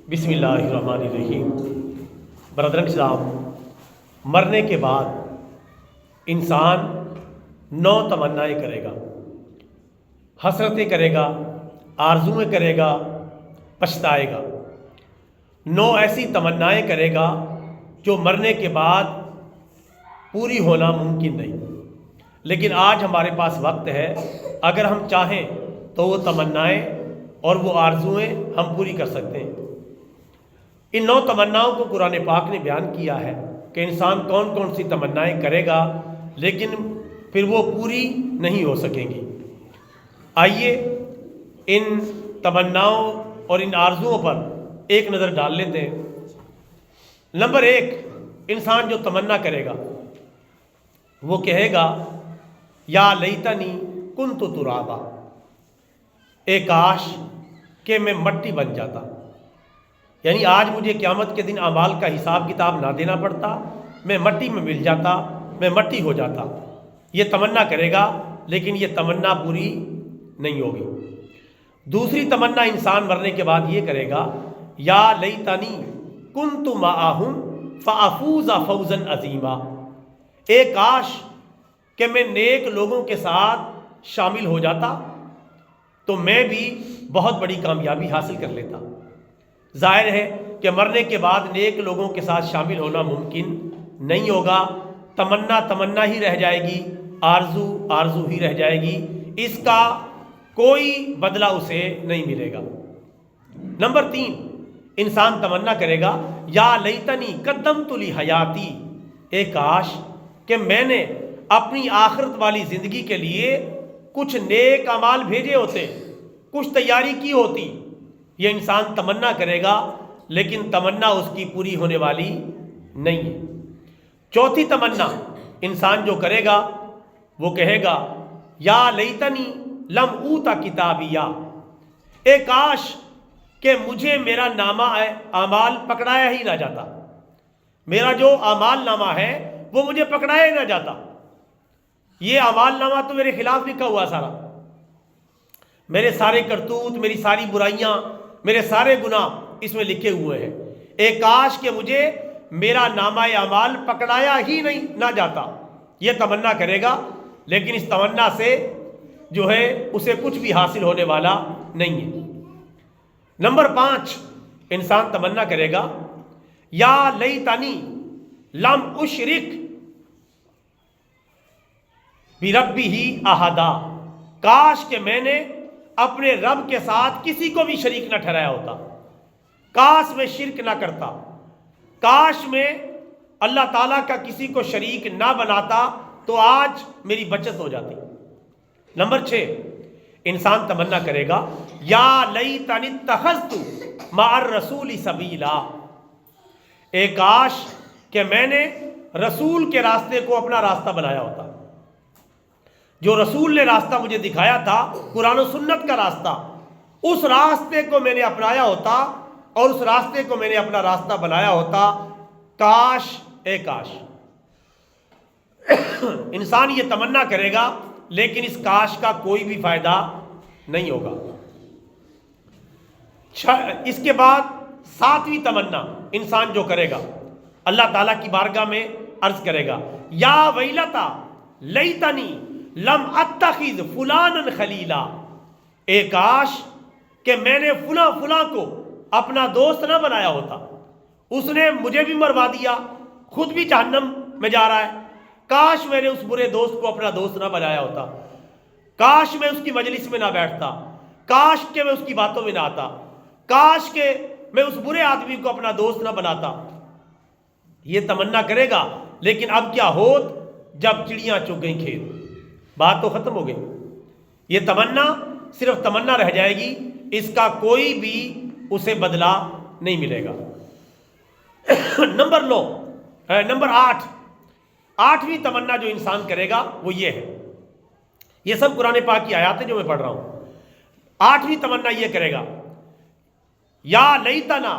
بسم اللہ الرحمن الرحیم۔ برادران اسلام، مرنے کے بعد انسان 9 تمنائیں کرے گا، حسرتیں کرے گا، آرزویں کرے گا، پچھتائے گا۔ 9 ایسی تمنائیں کرے گا جو مرنے کے بعد پوری ہونا ممکن نہیں، لیکن آج ہمارے پاس وقت ہے، اگر ہم چاہیں تو وہ تمنائیں اور وہ آرزویں ہم پوری کر سکتے ہیں۔ ان 9 تمناؤں کو قرآن پاک نے بیان کیا ہے کہ انسان کون کون سی تمنائیں کرے گا لیکن پھر وہ پوری نہیں ہو سکیں گی۔ آئیے ان تمناؤں اور ان آرزوؤں پر ایک نظر ڈال لیتے ہیں۔ نمبر 1، انسان جو تمنا کرے گا وہ کہے گا یا لیتنی کنت ترابا، اے کاش کہ میں مٹی بن جاتا، یعنی آج مجھے قیامت کے دن اعمال کا حساب کتاب نہ دینا پڑتا، میں مٹی میں مل جاتا، میں مٹی ہو جاتا۔ یہ تمنا کرے گا لیکن یہ تمنا پوری نہیں ہوگی۔ دوسری تمنا انسان مرنے کے بعد یہ کرے گا یا لیتنی کنت معہم فافوز فوزا عظیما، اے کاش کہ میں نیک لوگوں کے ساتھ شامل ہو جاتا تو میں بھی بہت بڑی کامیابی حاصل کر لیتا۔ ظاہر ہے کہ مرنے کے بعد نیک لوگوں کے ساتھ شامل ہونا ممکن نہیں ہوگا، تمنا تمنا ہی رہ جائے گی، آرزو آرزو ہی رہ جائے گی، اس کا کوئی بدلہ اسے نہیں ملے گا۔ نمبر 3، انسان تمنا کرے گا یا لیتنی قدمت لی حیاتی، اے کاش کہ میں نے اپنی آخرت والی زندگی کے لیے کچھ نیک اعمال بھیجے ہوتے، کچھ تیاری کی ہوتی۔ یہ انسان تمنا کرے گا لیکن تمنا اس کی پوری ہونے والی نہیں ہے۔ چوتھی تمنا انسان جو کرے گا وہ کہے گا یا لیتنی لم اوتا کتابیہ، اے کاش کہ مجھے میرا نامہ اعمال پکڑایا ہی نہ جاتا، میرا جو اعمال نامہ ہے وہ مجھے پکڑایا ہی نہ جاتا۔ یہ اعمال نامہ تو میرے خلاف لکھا ہوا سارا، میرے سارے کرتوت، میری ساری برائیاں، میرے سارے گناہ اس میں لکھے ہوئے ہیں۔ اے کاش کہ مجھے میرا نامہ اعمال پکڑایا ہی نہ جاتا۔ یہ تمنا کرے گا لیکن اس تمنا سے جو ہے اسے کچھ بھی حاصل ہونے والا نہیں ہے۔ نمبر 5، انسان تمنا کرے گا یا لیتنی لم اشرک بربہ احدا، کاش کہ میں نے اپنے رب کے ساتھ کسی کو بھی شریک نہ ٹھہرایا ہوتا، کاش میں شرک نہ کرتا، کاش میں اللہ تعالیٰ کا کسی کو شریک نہ بناتا تو آج میری بچت ہو جاتی۔ نمبر 6، انسان تمنا کرے گا یا لیتنی اتخذت مع الرسول سبیلا، اے کاش کہ میں نے رسول کے راستے کو اپنا راستہ بنایا ہوتا، جو رسول نے راستہ مجھے دکھایا تھا، قرآن و سنت کا راستہ، اس راستے کو میں نے اپنایا ہوتا اور اس راستے کو میں نے اپنا راستہ بنایا ہوتا، کاش اے کاش۔ انسان یہ تمنا کرے گا لیکن اس کاش کا کوئی بھی فائدہ نہیں ہوگا۔ اس کے بعد 7ویں تمنا انسان جو کرے گا اللہ تعالیٰ کی بارگاہ میں عرض کرے گا یا ویلتا لیتنی لم اتخذ فلانا خلیلا، اے کاش کہ میں نے فلاں کو اپنا دوست نہ بنایا ہوتا، اس نے مجھے بھی مروا دیا، خود بھی جہنم میں جا رہا ہے، کاش میں نے اس برے دوست کو اپنا دوست نہ بنایا ہوتا، کاش میں اس کی مجلس میں نہ بیٹھتا، کاش کہ میں اس کی باتوں میں نہ آتا، کاش کہ میں اس برے آدمی کو اپنا دوست نہ بناتا۔ یہ تمنا کرے گا لیکن اب کیا ہوت جب چڑیاں چگ گئیں کھیت، بات تو ختم ہو گئی۔ یہ تمنا صرف تمنا رہ جائے گی، اس کا کوئی بھی اسے بدلہ نہیں ملے گا۔ نمبر 8، 8ویں تمنا جو انسان کرے گا وہ یہ ہے، یہ سب قرآن پاک کی آیات ہیں جو میں پڑھ رہا ہوں۔ 8ویں تمنا یہ کرے گا یا لیتنا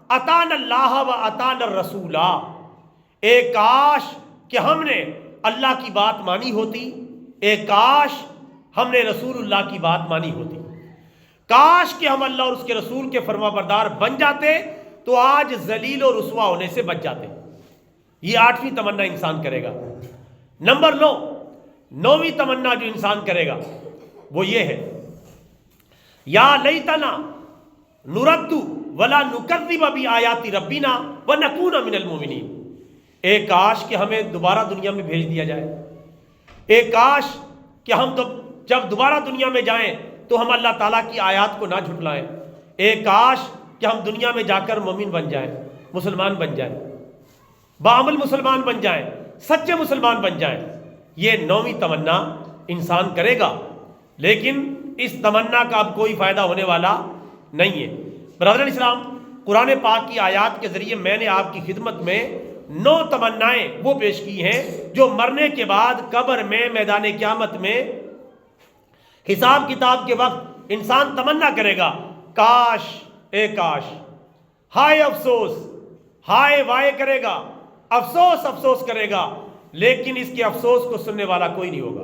اطعنا اللہ و اطعنا الرسول، اے کاش کہ ہم نے اللہ کی بات مانی ہوتی، اے کاش ہم نے رسول اللہ کی بات مانی ہوتی، کاش کہ ہم اللہ اور اس کے رسول کے فرما بردار بن جاتے تو آج ذلیل و رسوا ہونے سے بچ جاتے. یہ 8ویں تمنا انسان کرے گا. نمبر 9، 9ویں تمنا جو انسان کرے گا وہ یہ ہے، یا لیتنا نرد ولا نکذب بآیات ربنا ونکون من المؤمنین. ایک کاش کہ ہمیں دوبارہ دنیا میں بھیج دیا جائے. ایک کاش کہ ہم جب دوبارہ دنیا میں جائیں تو ہم اللہ تعالیٰ کی آیات کو نہ جھٹلائیں. ایک کاش کہ ہم دنیا میں جا کر مومن بن جائیں، مسلمان بن جائیں، بعمل مسلمان بن جائیں، سچے مسلمان بن جائیں. یہ 9ویں تمنا انسان کرے گا، لیکن اس تمنا کا اب کوئی فائدہ ہونے والا نہیں ہے. برادران اسلام، قرآن پاک کی آیات کے ذریعے میں نے آپ کی خدمت میں 9 تمنائیں وہ پیش کی ہیں جو مرنے کے بعد قبر میں، میدان قیامت میں، حساب کتاب کے وقت انسان تمنا کرے گا. کاش، اے کاش، ہائے افسوس، ہائے وائے کرے گا، افسوس افسوس کرے گا. لیکن اس کے افسوس کو سننے والا کوئی نہیں ہوگا،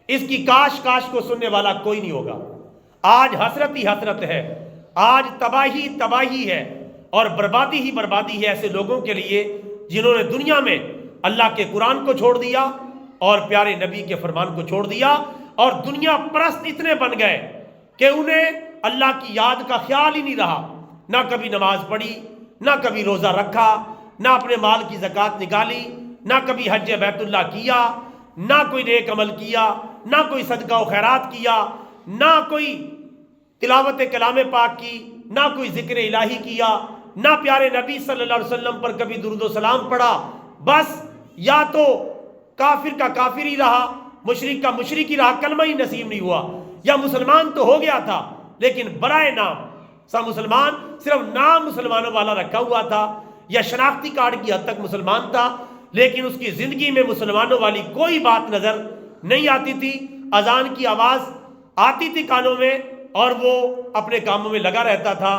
اس کی کاش کاش کو سننے والا کوئی نہیں ہوگا. آج حسرت ہی حسرت ہے، آج تباہی تباہی ہے اور بربادی ہی بربادی ہے ایسے لوگوں کے لیے جنہوں نے دنیا میں اللہ کے قرآن کو چھوڑ دیا اور پیارے نبی کے فرمان کو چھوڑ دیا اور دنیا پرست اتنے بن گئے کہ انہیں اللہ کی یاد کا خیال ہی نہیں رہا. نہ کبھی نماز پڑھی، نہ کبھی روزہ رکھا، نہ اپنے مال کی زکوٰۃ نکالی، نہ کبھی حج بیت اللہ کیا، نہ کوئی نیک عمل کیا، نہ کوئی صدقہ و خیرات کیا، نہ کوئی تلاوت کلام پاک کی، نہ کوئی ذکر الہی کیا، نہ پیارے نبی صلی اللہ علیہ وسلم پر کبھی درود و سلام پڑھا. بس یا تو کافر کا کافر ہی رہا، مشرک کا مشرک ہی رہا، کلمہ ہی نصیب نہیں ہوا، یا مسلمان تو ہو گیا تھا لیکن برائے نام سا مسلمان، صرف نام مسلمانوں والا رکھا ہوا تھا، یا شناختی کارڈ کی حد تک مسلمان تھا لیکن اس کی زندگی میں مسلمانوں والی کوئی بات نظر نہیں آتی تھی. اذان کی آواز آتی تھی کانوں میں اور وہ اپنے کاموں میں لگا رہتا تھا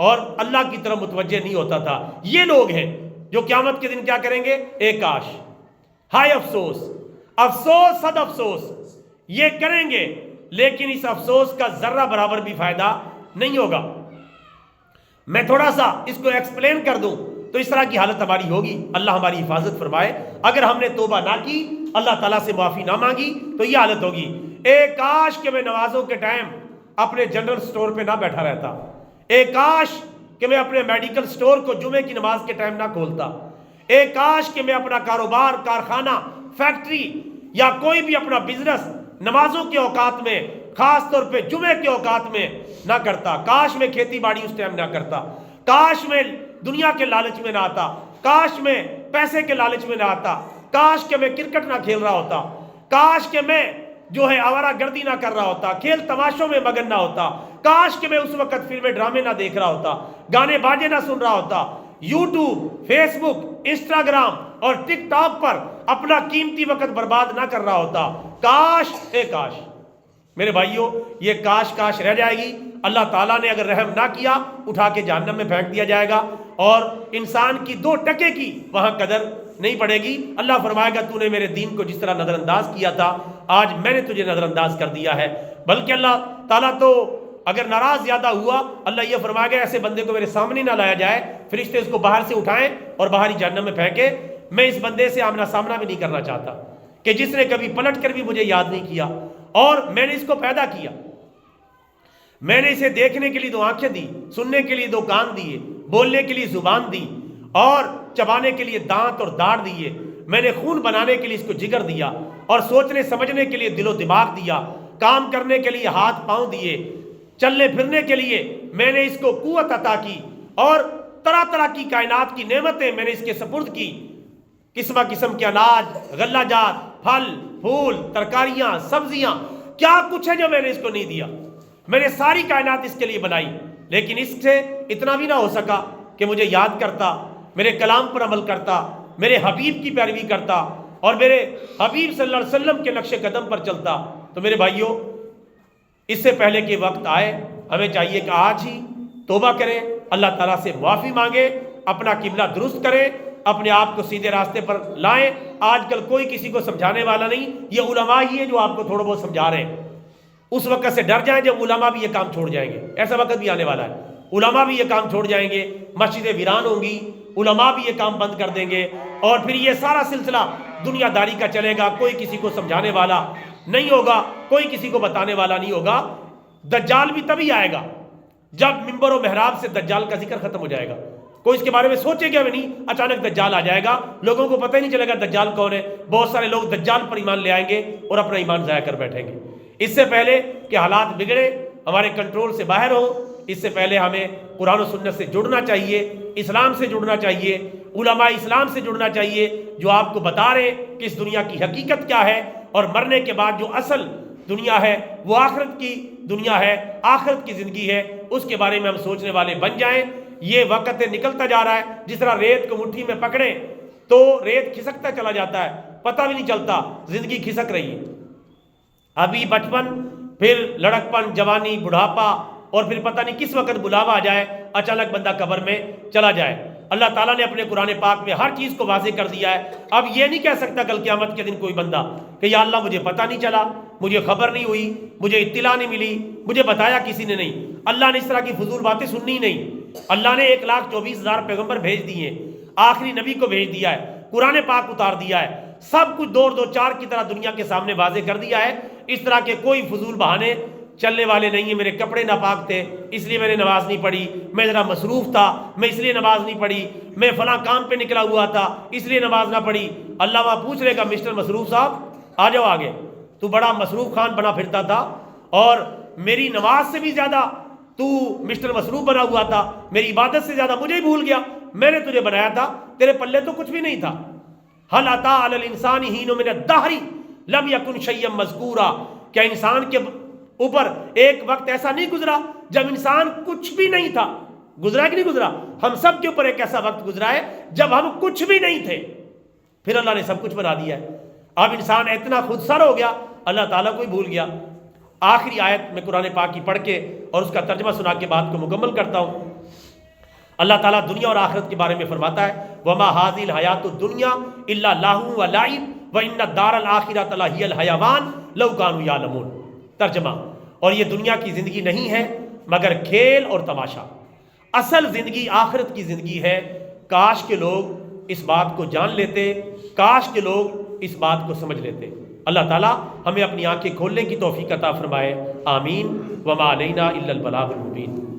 اور اللہ کی طرف متوجہ نہیں ہوتا تھا. یہ لوگ ہیں جو قیامت کے دن کیا کریں گے؟ اے کاش، ہائے افسوس، افسوس صد افسوس، یہ کریں گے لیکن اس افسوس کا ذرہ برابر بھی فائدہ نہیں ہوگا. میں تھوڑا سا اس کو ایکسپلین کر دوں تو اس طرح کی حالت ہماری ہوگی. اللہ ہماری حفاظت فرمائے. اگر ہم نے توبہ نہ کی، اللہ تعالیٰ سے معافی نہ مانگی تو یہ حالت ہوگی. اے کاش کہ میں نمازوں کے ٹائم اپنے جنرل سٹور پہ نہ بیٹھا رہتا. اے کاش کہ میں اپنے میڈیکل سٹور کو جمعے کی نماز کے ٹائم نہ کھولتا. اے کاش کہ میں اپنا کاروبار، کارخانہ، فیکٹری یا کوئی بھی اپنا بزنس نمازوں کے اوقات میں، خاص طور پہ جمعے کے اوقات میں نہ کرتا. کاش میں کھیتی باڑی اس ٹائم نہ کرتا. کاش میں دنیا کے لالچ میں نہ آتا. کاش میں پیسے کے لالچ میں نہ آتا. کاش کہ میں کرکٹ نہ کھیل رہا ہوتا. کاش کہ میں جو ہے آوارہ گردی نہ کر رہا ہوتا، کھیل تماشوں میں مگن نہ ہوتا. کاش کہ میں اس وقت فلمیں ڈرامے نہ دیکھ رہا ہوتا، گانے باجے نہ سن رہا ہوتا، یوٹیوب، فیس بک، انسٹاگرام اور ٹک ٹاک پر اپنا قیمتی وقت برباد نہ کر رہا ہوتا. کاش، اے کاش. میرے بھائیوں، یہ کاش کاش رہ جائے گی. اللہ تعالیٰ نے اگر رحم نہ کیا، اٹھا کے جہنم میں پھینک دیا جائے گا اور انسان کی 2 ٹکے کی وہاں قدر نہیں پڑے گی. اللہ فرمائے گا تو نے میرے دین کو جس طرح نظر انداز کیا تھا، آج میں نے تجھے نظر انداز کر دیا ہے. بلکہ اللہ تعالیٰ تو اگر ناراض زیادہ ہوا، اللہ یہ فرمائے گا ایسے بندے کو میرے سامنے نہ لایا جائے، فرشتے اس کو باہر سے اٹھائیں اور باہری جہنم میں پھینکے. میں اس بندے سے آمنا سامنا بھی نہیں کرنا چاہتا کہ جس نے کبھی پلٹ کر بھی مجھے یاد نہیں کیا. اور میں نے اس کو پیدا کیا، میں نے اسے دیکھنے کے لیے 2 آنکھیں دی، سننے کے لیے 2 کان دیے، بولنے کے لیے زبان دی اور چبانے کے لیے دانت اور داڑھ دیے. میں نے خون بنانے کے لیے اس کو جگر دیا اور سوچنے سمجھنے کے لیے دل و دماغ دیا، کام کرنے کے لیے ہاتھ پاؤں دیے، چلنے پھرنے کے لیے میں نے اس کو قوت عطا کی اور طرح طرح کی کائنات کی نعمتیں میں نے اس کے سپرد کی. قسم قسم کے اناج، غلہ جات، پھل پھول، ترکاریاں، سبزیاں، کیا کچھ ہے جو میں نے اس کو نہیں دیا. میں نے ساری کائنات اس کے لیے بنائی، لیکن اس سے اتنا بھی نہ ہو سکا کہ مجھے یاد کرتا، میرے کلام پر عمل کرتا، میرے حبیب کی پیروی کرتا اور میرے حبیب صلی اللہ علیہ وسلم کے نقش قدم پر چلتا. تو میرے بھائیوں، اس سے پہلے کہ وقت آئے، ہمیں چاہیے کہ آج ہی توبہ کریں، اللہ تعالیٰ سے معافی مانگیں، اپنا قبلہ درست کریں، اپنے آپ کو سیدھے راستے پر لائیں. آج کل کوئی کسی کو سمجھانے والا نہیں، یہ علماء ہی ہیں جو آپ کو تھوڑا بہت سمجھا رہے ہیں. اس وقت سے ڈر جائیں جب علماء بھی یہ کام چھوڑ جائیں گے. ایسا وقت بھی آنے والا ہے. علماء بھی یہ کام چھوڑ جائیں گے، مسجدیں ویران ہوں گی، علماء بھی یہ کام بند کر دیں گے، اور پھر یہ سارا سلسلہ دنیا داری کا چلے گا، کوئی کسی کو سمجھانے والا نہیں ہوگا، کوئی کسی کو بتانے والا نہیں ہوگا۔ دجال بھی تبھی آئے گا جب منبر و محراب سے دجال کا ذکر ختم ہو جائے گا، کوئی اس کے بارے میں سوچے گا بھی نہیں، اچانک دجال آ جائے گا، لوگوں کو پتہ ہی نہیں چلے گا دجال کون ہے، بہت سارے لوگ دجال پر ایمان لے آئیں گے اور اپنا ایمان ضائع کر بیٹھیں گے۔ اس سے پہلے کہ حالات بگڑے، ہمارے کنٹرول سے باہر ہو، اس سے پہلے ہمیں قرآن و سنت سے جڑنا چاہیے، اسلام سے جڑنا چاہیے، علماء اسلام سے جڑنا چاہیے، جو آپ کو بتا رہے کہ اس دنیا کی حقیقت کیا ہے، اور مرنے کے بعد جو اصل دنیا ہے وہ آخرت کی دنیا ہے، آخرت کی زندگی ہے، اس کے بارے میں ہم سوچنے والے بن جائیں۔ یہ وقت نکلتا جا رہا ہے، جس طرح ریت کو مٹھی میں پکڑیں تو ریت کھسکتا چلا جاتا ہے، پتہ بھی نہیں چلتا، زندگی کھسک رہی ہے۔ ابھی بچپن، پھر لڑکپن، جوانی، بڑھاپا، اور پھر پتہ نہیں کس وقت بلاوا آ جائے، اچانک بندہ قبر میں چلا جائے۔ اللہ تعالیٰ نے اپنے قرآن پاک میں ہر چیز کو واضح کر دیا ہے۔ اب یہ نہیں کہہ سکتا کل قیامت کے دن کوئی بندہ کہ یا اللہ مجھے پتہ نہیں چلا، مجھے خبر نہیں ہوئی، مجھے اطلاع نہیں ملی، مجھے بتایا کسی نے نہیں۔ اللہ نے اس طرح کی فضول باتیں سننی نہیں۔ اللہ نے 1,24,000 پیغمبر بھیج دیے، آخری نبی کو بھیج دیا ہے، قرآن پاک اتار دیا ہے، سب کچھ دو چار کی طرح دنیا کے سامنے واضح کر دیا ہے۔ اس طرح کے کوئی فضول بہانے چلنے والے نہیں ہیں۔ میرے کپڑے ناپاک تھے اس لیے میں نے نماز نہیں پڑھی، میں ذرا مصروف تھا میں اس لیے نماز نہیں پڑھی، میں فلاں کام پہ نکلا ہوا تھا اس لیے نماز نہ پڑھی۔ اللہ وہاں پوچھ رہے گا مسٹر مصروف صاحب آ جاؤ آگے، تو بڑا مصروف خان بنا پھرتا تھا، اور میری نماز سے بھی زیادہ تو مسٹر مصروف بنا ہوا تھا، میری عبادت سے زیادہ مجھے ہی بھول گیا، میں نے تجھے بنایا تھا، تیرے پلے تو کچھ بھی نہیں تھا۔ هل اتى على الانسان حين من الدهر لم يكن شيئا مذكورا، کیا انسان کے اوپر ایک وقت ایسا نہیں گزرا جب انسان کچھ بھی نہیں تھا؟ گزرا کہ نہیں گزرا؟ ہم سب کے اوپر ایک ایسا وقت گزرا ہے جب ہم کچھ بھی نہیں تھے، پھر اللہ نے سب کچھ بنا دیا ہے۔ اب انسان اتنا خود سر ہو گیا، اللہ تعالیٰ کو ہی بھول گیا۔ آخری آیت میں قرآن پاک کی پڑھ کے اور اس کا ترجمہ سنا کے بات کو مکمل کرتا ہوں۔ اللہ تعالیٰ دنیا اور آخرت کے بارے میں فرماتا ہے وَمَا هَذِهِ الْحَيَاةُ الدُّنْيَا إِلَّا لَهْوٌ وَلَعِبٌ وَإِنَّ الدَّارَ الْآخِرَةَ لَهِيَ الْحَيَوَانُ لَوْ كَانُوا يَعْلَمُونَ۔ ترجمہ، اور یہ دنیا کی زندگی نہیں ہے مگر کھیل اور تماشا، اصل زندگی آخرت کی زندگی ہے۔ کاش کے لوگ اس بات کو جان لیتے، کاش کے لوگ اس بات کو سمجھ لیتے۔ اللہ تعالیٰ ہمیں اپنی آنکھیں کھولنے کی توفیق عطا فرمائے، آمین۔ وما علینا الا البلاغ المبین۔